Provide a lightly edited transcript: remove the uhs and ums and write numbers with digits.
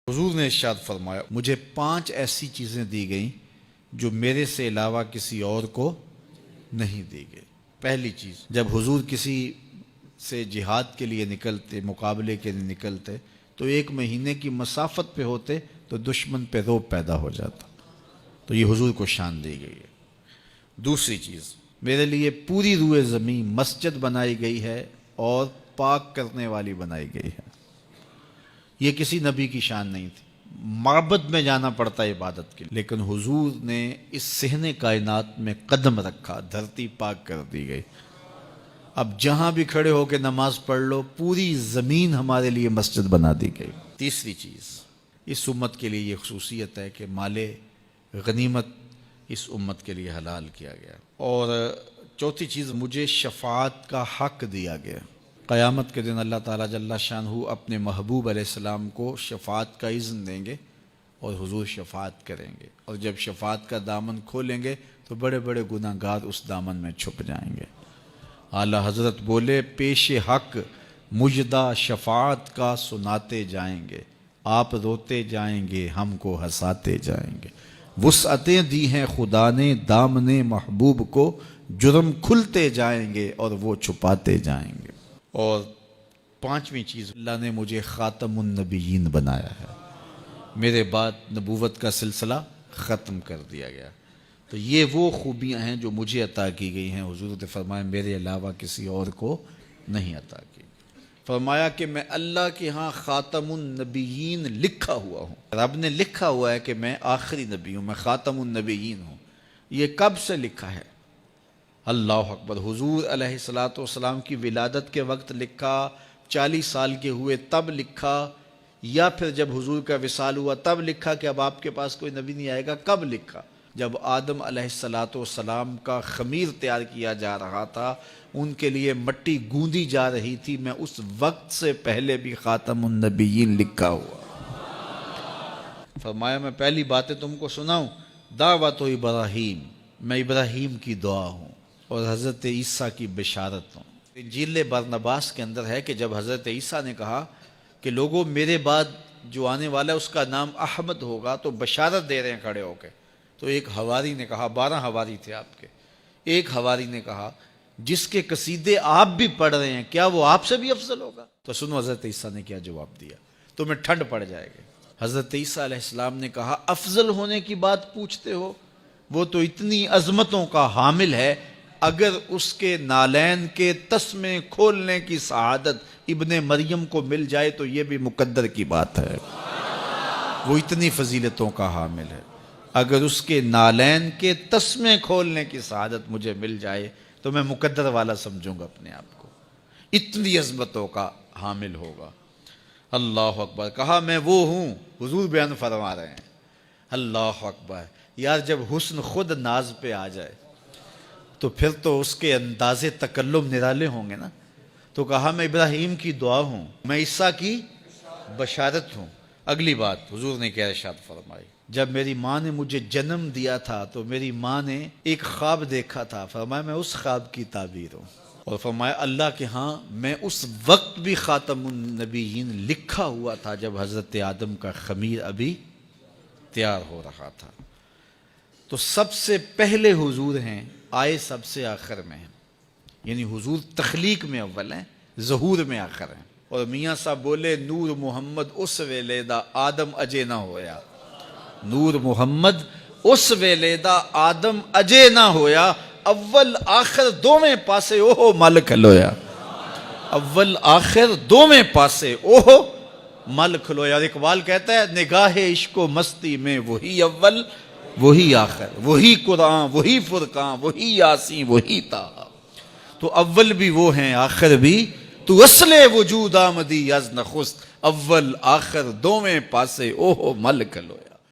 حضور نے ارشاد فرمایا مجھے 5 ایسی چیزیں دی گئیں جو میرے سے علاوہ کسی اور کو نہیں دی گئی۔ پہلی چیز، جب حضور کسی سے جہاد کے لیے نکلتے، مقابلے کے لیے نکلتے تو 1 مہینے کی مسافت پہ ہوتے تو دشمن پہ رعب پیدا ہو جاتا، تو یہ حضور کو شان دی گئی ہے۔ دوسری چیز، میرے لیے پوری روئے زمین مسجد بنائی گئی ہے اور پاک کرنے والی بنائی گئی ہے۔ یہ کسی نبی کی شان نہیں تھی، معبد میں جانا پڑتا ہے عبادت کے لیے، لیکن حضور نے اس صحن کائنات میں قدم رکھا، دھرتی پاک کر دی گئی۔ اب جہاں بھی کھڑے ہو کے نماز پڑھ لو، پوری زمین ہمارے لیے مسجد بنا دی گئی۔ تیسری چیز، اس امت کے لیے یہ خصوصیت ہے کہ مال غنیمت اس امت کے لیے حلال کیا گیا۔ اور چوتھی چیز، مجھے شفاعت کا حق دیا گیا۔ قیامت کے دن اللہ تعالیٰ جل شانہ اپنے محبوب علیہ السلام کو شفاعت کا اذن دیں گے اور حضور شفاعت کریں گے، اور جب شفاعت کا دامن کھولیں گے تو بڑے بڑے گناہ گار اس دامن میں چھپ جائیں گے۔ اعلیٰ حضرت بولے، پیش حق مجدہ شفاعت کا سناتے جائیں گے، آپ روتے جائیں گے، ہم کو ہنساتے جائیں گے۔ وسعتیں دی ہیں خدا نے دامن محبوب کو، جرم کھلتے جائیں گے اور وہ چھپاتے جائیں گے۔ اور 5ویں چیز، اللہ نے مجھے خاتم النبیین بنایا ہے، میرے بعد نبوت کا سلسلہ ختم کر دیا گیا۔ تو یہ وہ خوبیاں ہیں جو مجھے عطا کی گئی ہیں، حضور نے فرمایا میرے علاوہ کسی اور کو نہیں عطا کی۔ فرمایا کہ میں اللہ کے ہاں خاتم النبیین لکھا ہوا ہوں، رب نے لکھا ہوا ہے کہ میں آخری نبی ہوں، میں خاتم النبیین ہوں۔ یہ کب سے لکھا ہے؟ اللہ اکبر، حضور علیہ السلام کی ولادت کے وقت لکھا، 40 سال کے ہوئے تب لکھا، یا پھر جب حضور کا وصال ہوا تب لکھا کہ اب آپ کے پاس کوئی نبی نہیں آئے گا؟ کب لکھا؟ جب آدم علیہ السلام کا خمیر تیار کیا جا رہا تھا، ان کے لیے مٹی گوندی جا رہی تھی، میں اس وقت سے پہلے بھی خاتم النبیین لکھا ہوا۔ فرمایا میں پہلی باتیں تم کو سناؤں، دعوت ابراہیم، میں ابراہیم کی دعا ہوں اور حضرت عیسیٰ کی بشارت ہوں۔ انجیل برنباس کے اندر ہے کہ جب حضرت عیسیٰ نے کہا کہ لوگوں میرے بعد جو آنے والا ہے اس کا نام احمد ہوگا، تو بشارت دے رہے ہیں کھڑے ہو کے، تو ایک حواری نے کہا، 12 حواری تھے آپ کے، ایک حواری نے کہا جس کے قصیدے آپ بھی پڑھ رہے ہیں کیا وہ آپ سے بھی افضل ہوگا؟ تو سنو حضرت عیسیٰ نے کیا جواب دیا، تمہیں ٹھنڈ پڑ جائے گی۔ حضرت عیسیٰ علیہ السلام نے کہا افضل ہونے کی بات پوچھتے ہو، وہ تو اتنی عظمتوں کا حامل ہے، اگر اس کے نالین کے تسمے کھولنے کی سعادت ابن مریم کو مل جائے تو یہ بھی مقدر کی بات ہے، وہ اتنی فضیلتوں کا حامل ہے۔ اگر اس کے نالین کے تسمے کھولنے کی سعادت مجھے مل جائے تو میں مقدر والا سمجھوں گا اپنے آپ کو، اتنی عظمتوں کا حامل ہوگا۔ اللہ اکبر، کہا میں وہ ہوں، حضور بیان فرما رہے ہیں۔ اللہ اکبر، یار جب حسن خود ناز پہ آ جائے تو پھر تو اس کے انداز تکلم نرالے ہوں گے نا۔ تو کہا میں ابراہیم کی دعا ہوں، میں عیسیٰ کی بشارت ہوں۔ اگلی بات حضور نے کیا ارشاد فرمائی، جب میری ماں نے مجھے جنم دیا تھا تو میری ماں نے ایک خواب دیکھا تھا، فرمایا میں اس خواب کی تعبیر ہوں، اور فرمایا اللہ کے ہاں میں اس وقت بھی خاتم النبیین لکھا ہوا تھا جب حضرت آدم کا خمیر ابھی تیار ہو رہا تھا۔ تو سب سے پہلے حضور ہیں، آئے سب سے آخر میں ہیں، یعنی حضور تخلیق میں اول ہیں، ظہور میں آخر ہیں۔ اور میاں صاحب بولے نور محمد اس ویلیدہ آدم اجے نہ ہویا، نور محمد اس ویلیدہ آدم اجے نہ ہویا، اول آخر دوویں پاسے اوہو مل کھلویا، اول آخر دوویں پاسے اوہو مل کھلویا۔ اور اقبال کہتا ہے نگاہ عشق و مستی میں وہی اول وہی آخر، وہی قرآن وہی فرقان وہی یاسین وہی طٰہٰ، تو اول بھی وہ ہیں آخر بھی، تو اصل وجود آمدی از نخست، اول آخر دوویں پاسے اوہو مل کھلویا۔